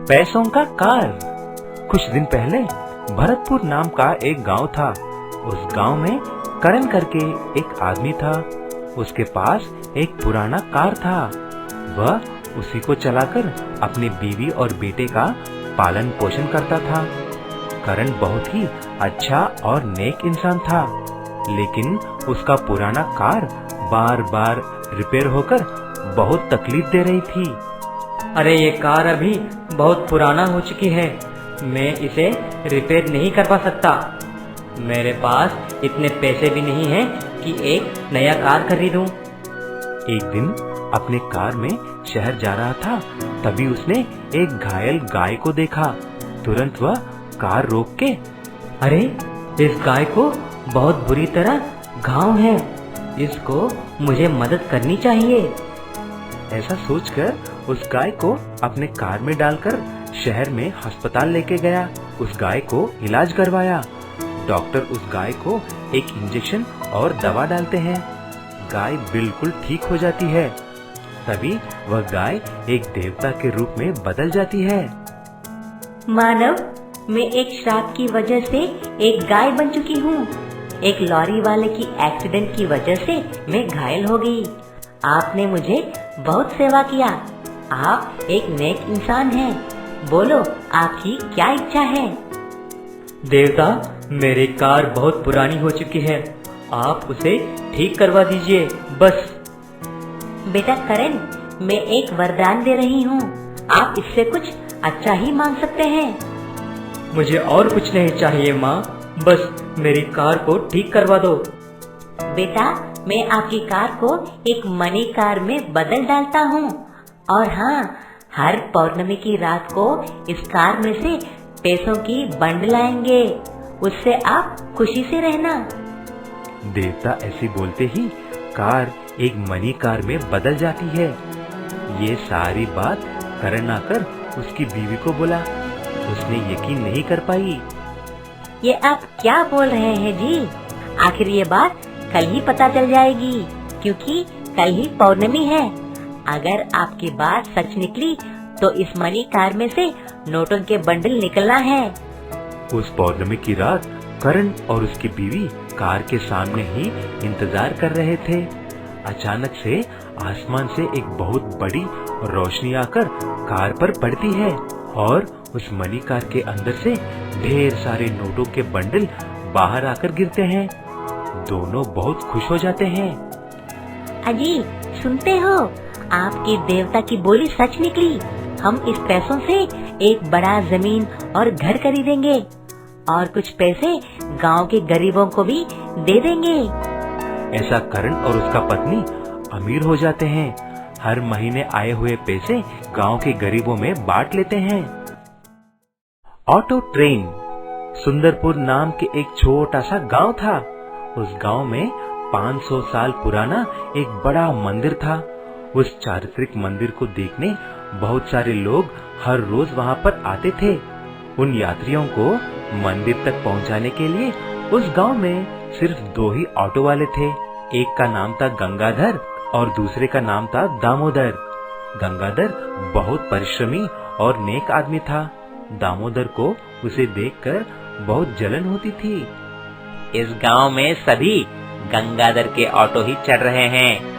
पैसों का कार। कुछ दिन पहले भरतपुर नाम का एक गांव था। उस गांव में करण करके एक आदमी था। उसके पास एक पुराना कार था। वह उसी को चलाकर अपनी बीवी और बेटे का पालन पोषण करता था। करण बहुत ही अच्छा और नेक इंसान था, लेकिन उसका पुराना कार बार बार रिपेयर होकर बहुत तकलीफ दे रही थी। अरे ये कार अभी बहुत पुराना हो चुकी है, मैं इसे रिपेयर नहीं करवा सकता। मेरे पास इतने पैसे भी नहीं हैं कि एक नया कार खरीदूं। एक दिन अपने कार में शहर जा रहा था, तभी उसने एक घायल गाय को देखा। तुरंत वह कार रोक के, अरे इस गाय को बहुत बुरी तरह घाव है, इसको मुझे मदद करनी चाहिए। ऐसा सोचकर उस गाय को अपने कार में डालकर शहर में अस्पताल लेके गया। उस गाय को इलाज करवाया। डॉक्टर उस गाय को एक इंजेक्शन और दवा डालते हैं। गाय बिल्कुल ठीक हो जाती है। तभी वह गाय एक देवता के रूप में बदल जाती है। मानव, मैं एक श्राप की वजह से एक गाय बन चुकी हूँ। एक लॉरी वाले की एक्सीडेंट की वजह से मैं घायल हो गई। आपने मुझे बहुत सेवा किया। आप एक नेक इंसान हैं। बोलो, आपकी क्या इच्छा है? देवता, मेरी कार बहुत पुरानी हो चुकी है, आप उसे ठीक करवा दीजिए बस। बेटा करण, मैं एक वरदान दे रही हूँ, आप इससे कुछ अच्छा ही मांग सकते हैं। मुझे और कुछ नहीं चाहिए माँ, बस मेरी कार को ठीक करवा दो। बेटा, मैं आपकी कार को एक मनी कार में बदल डालता हूँ। और हाँ, हर पौर्णमी की रात को इस कार में से पैसों की बंड लाएंगे, उससे आप खुशी से रहना। देवता ऐसे बोलते ही कार एक मनी कार में बदल जाती है। ये सारी बात करण आकर उसकी बीवी को बोला। उसने यकीन नहीं कर पाई। ये आप क्या बोल रहे हैं जी? आखिर ये बात कल ही पता चल जाएगी, क्योंकि कल ही पौर्णमी है। अगर आपकी बात सच निकली तो इस मनी कार में से नोटों के बंडल निकलना है। उस पौर्णमी की रात करण और उसकी बीवी कार के सामने ही इंतजार कर रहे थे। अचानक से आसमान से एक बहुत बड़ी रोशनी आकर कार पर पड़ती है और उस मनी कार के अंदर से ढेर सारे नोटों के बंडल बाहर आकर गिरते हैं। दोनों बहुत खुश हो जाते हैं। अजी, सुनते हो? आपकी देवता की बोली सच निकली। हम इस पैसों से एक बड़ा जमीन और घर खरीदेंगे और कुछ पैसे गांव के गरीबों को भी दे देंगे। ऐसा करण और उसका पत्नी अमीर हो जाते हैं। हर महीने आए हुए पैसे गांव के गरीबों में बांट लेते हैं। Auto train. सुंदरपुर नाम के एक छोटा सा गांव था। उस गांव में 500 साल पुराना एक बड़ा मंदिर था। उस चारित्रिक मंदिर को देखने बहुत सारे लोग हर रोज वहां पर आते थे। उन यात्रियों को मंदिर तक पहुंचाने के लिए उस गांव में सिर्फ 2 ही ऑटो वाले थे। एक का नाम था गंगाधर और दूसरे का नाम था दामोदर। गंगाधर बहुत परिश्रमी और नेक आदमी था। दामोदर को उसे देखकर बहुत जलन होती थी। इस गांव में सभी गंगाधर के ऑटो ही चढ़ रहे हैं।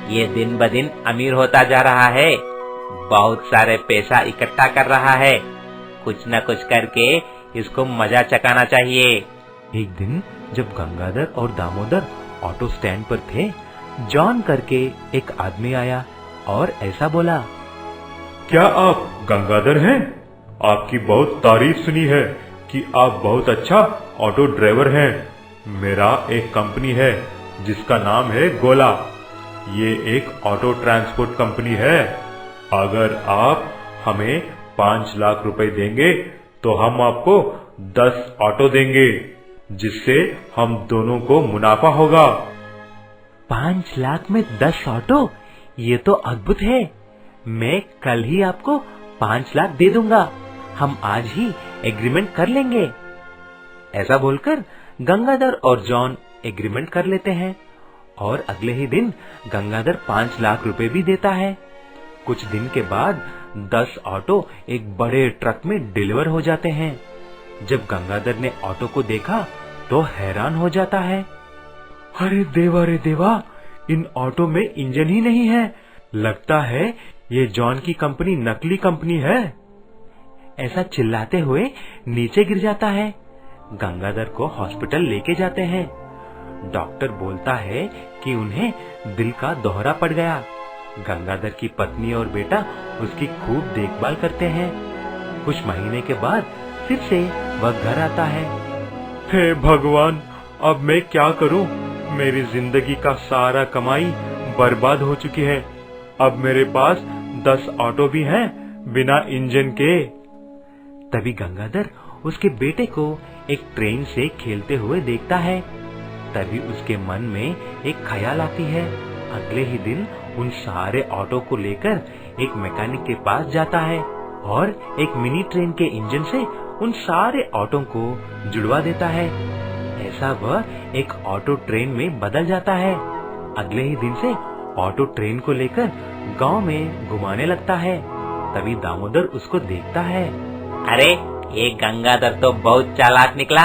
ये दिन ब दिन अमीर होता जा रहा है, बहुत सारे पैसा इकट्ठा कर रहा है। कुछ न कुछ करके इसको मजा चकाना चाहिए। एक दिन जब गंगाधर और दामोदर ऑटो स्टैंड पर थे, जॉन करके एक आदमी आया और ऐसा बोला, क्या आप गंगाधर हैं? आपकी बहुत तारीफ सुनी है कि आप बहुत अच्छा ऑटो ड्राइवर हैं। मेरा एक कंपनी है जिसका नाम है गोला। ये एक ऑटो ट्रांसपोर्ट कंपनी है। अगर आप हमें 5 लाख रुपए देंगे तो हम आपको 10 ऑटो देंगे, जिससे हम दोनों को मुनाफा होगा। 5 लाख में 10 ऑटो? ये तो अद्भुत है। मैं कल ही आपको 5 लाख दे दूंगा। हम आज ही एग्रीमेंट कर लेंगे। ऐसा बोलकर गंगाधर और जॉन एग्रीमेंट कर लेते हैं और अगले ही दिन गंगाधर 5 लाख रुपए भी देता है। कुछ दिन के बाद 10 ऑटो एक बड़े ट्रक में डिलीवर हो जाते हैं। जब गंगाधर ने ऑटो को देखा तो हैरान हो जाता है। अरे देवा, इन ऑटो में इंजन ही नहीं है। लगता है ये जॉन की कंपनी नकली कंपनी है। ऐसा चिल्लाते हुए नीचे गिर जाता है। गंगाधर को हॉस्पिटल लेके जाते हैं। डॉक्टर बोलता है कि उन्हें दिल का दौरा पड़ गया। गंगाधर की पत्नी और बेटा उसकी खूब देखभाल करते हैं। कुछ महीने के बाद फिर से वह घर आता है। हे भगवान, अब मैं क्या करूं? मेरी जिंदगी का सारा कमाई बर्बाद हो चुकी है। अब मेरे पास 10 ऑटो भी हैं बिना इंजन के। तभी गंगाधर उसके बेटे को एक ट्रेन से खेलते हुए देखता है। तभी उसके मन में एक ख्याल आती है। अगले ही दिन उन सारे ऑटो को लेकर एक मैकेनिक के पास जाता है और एक मिनी ट्रेन के इंजन से उन सारे ऑटो को जुड़वा देता है। ऐसा वह एक ऑटो ट्रेन में बदल जाता है। अगले ही दिन से ऑटो ट्रेन को लेकर गांव में घुमाने लगता है। तभी दामोदर उसको देखता है। अरे ये गंगाधर तो बहुत चालाक निकला।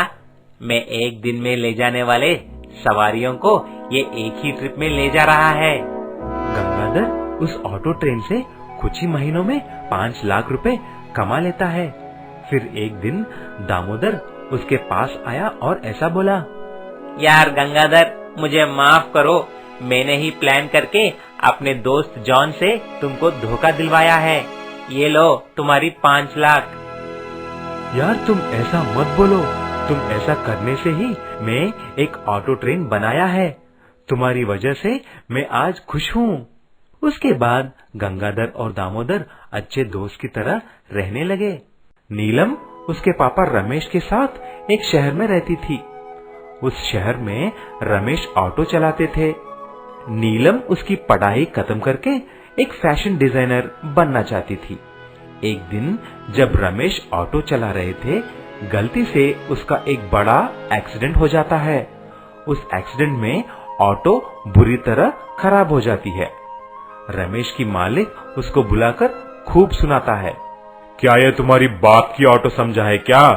मैं एक दिन में ले जाने वाले सवारियों को ये एक ही ट्रिप में ले जा रहा है। गंगाधर उस ऑटो ट्रेन से कुछ ही महीनों में 5 लाख रुपए कमा लेता है। फिर एक दिन दामोदर उसके पास आया और ऐसा बोला, यार गंगाधर, मुझे माफ करो। मैंने ही प्लान करके अपने दोस्त जॉन से तुमको धोखा दिलवाया है। ये लो तुम्हारी 5 लाख। यार तुम ऐसा मत बोलो। तुम ऐसा करने से ही मैं एक ऑटो ट्रेन बनाया है। तुम्हारी वजह से मैं आज खुश हूँ। उसके बाद गंगाधर और दामोदर अच्छे दोस्त की तरह रहने लगे। नीलम उसके पापा रमेश के साथ एक शहर में रहती थी। उस शहर में रमेश ऑटो चलाते थे। नीलम उसकी पढ़ाई खत्म करके एक फैशन डिजाइनर बनना चाहती थी। एक दिन जब रमेश ऑटो चला रहे थे, गलती से उसका एक बड़ा एक्सीडेंट हो जाता है। उस एक्सीडेंट में ऑटो बुरी तरह खराब हो जाती है। रमेश की मालिक उसको बुलाकर खूब सुनाता है। क्या ये तुम्हारी बाप की ऑटो समझा है क्या?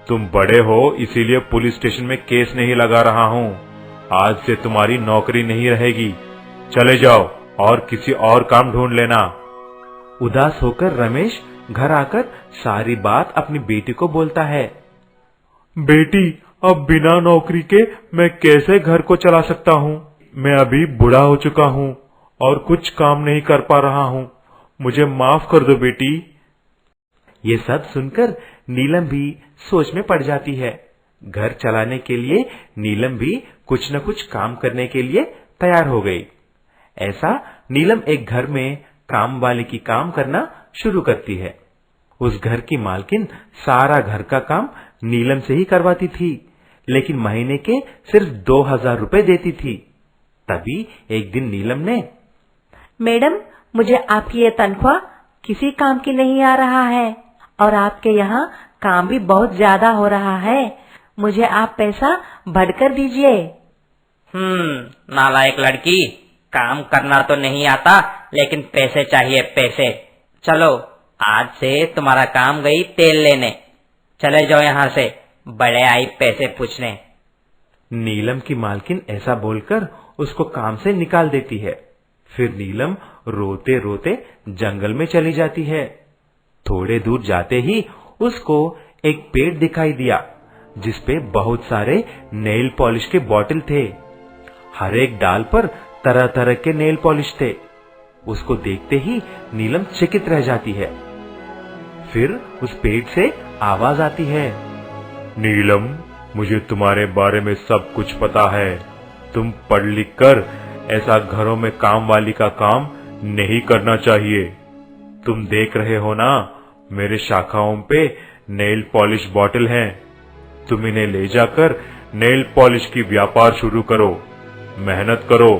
तुम बड़े हो इसीलिए पुलिस स्टेशन में केस नहीं लगा रहा हूँ। आज से तुम्हारी नौकरी नहीं रहेगी। चले जाओ और किसी और काम ढूंढ लेना। उदास होकर रमेश घर आकर सारी बात अपनी बेटी को बोलता है। बेटी, अब बिना नौकरी के मैं कैसे घर को चला सकता हूँ? मैं अभी बूढ़ा हो चुका हूँ और कुछ काम नहीं कर पा रहा हूँ। मुझे माफ कर दो बेटी। ये सब सुनकर नीलम भी सोच में पड़ जाती है। घर चलाने के लिए नीलम भी कुछ न कुछ काम करने के लिए तैयार हो गई। ऐसा नीलम एक घर में काम वाले की काम करना शुरू करती है। उस घर की मालकिन सारा घर का काम नीलम से ही करवाती थी, लेकिन महीने के सिर्फ 2000 रुपए देती थी। तभी एक दिन नीलम ने, मैडम, मुझे आपकी ये तनख्वाह किसी काम की नहीं आ रहा है और आपके यहाँ काम भी बहुत ज्यादा हो रहा है। मुझे आप पैसा बढ़कर दीजिए। नालायक लड़की, काम करना तो नहीं आता लेकिन पैसे चाहिए, पैसे। चलो आज से तुम्हारा काम गई तेल लेने। चले जाओ यहाँ से, बड़े आई पैसे पूछने। नीलम की मालकिन ऐसा बोलकर उसको काम से निकाल देती है। फिर नीलम रोते रोते जंगल में चली जाती है। थोड़े दूर जाते ही उसको एक पेड़ दिखाई दिया जिसपे बहुत सारे नेल पॉलिश के बॉटल थे। हर एक डाल पर तरह तरह के नेल पॉलिश थे। उसको देखते ही नीलम चकित रह जाती है। फिर उस पेड़ से आवाज आती है, नीलम, मुझे तुम्हारे बारे में सब कुछ पता है। तुम पढ़ लिख कर ऐसा घरों में काम वाली का काम नहीं करना चाहिए। तुम देख रहे हो ना, मेरे शाखाओं पे नेल पॉलिश बॉटल हैं। तुम इन्हें ले जाकर नेल पॉलिश की व्यापार शुरू करो। मेहनत करो,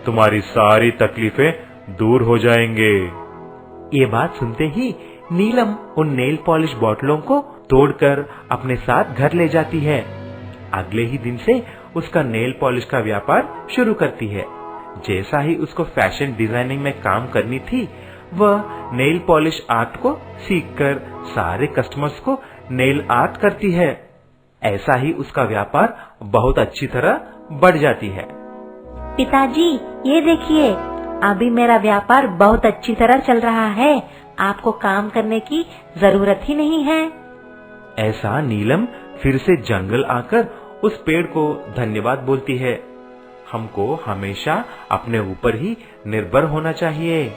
तुम्हारी सारी तकलीफें दूर हो जाएंगे। ये बात सुनते ही नीलम उन नेल पॉलिश बोतलों को तोड़कर अपने साथ घर ले जाती है। अगले ही दिन से उसका नेल पॉलिश का व्यापार शुरू करती है। जैसा ही उसको फैशन डिजाइनिंग में काम करनी थी, वह नेल पॉलिश आर्ट को सीखकर सारे कस्टमर्स को नेल आर्ट करती है। ऐसा ही उसका व्यापार बहुत अच्छी तरह बढ़ जाती है। पिताजी, ये देखिए, अभी मेरा व्यापार बहुत अच्छी तरह चल रहा है। आपको काम करने की जरूरत ही नहीं है। ऐसा नीलम फिर से जंगल आकर उस पेड़ को धन्यवाद बोलती है। हमको हमेशा अपने ऊपर ही निर्भर होना चाहिए।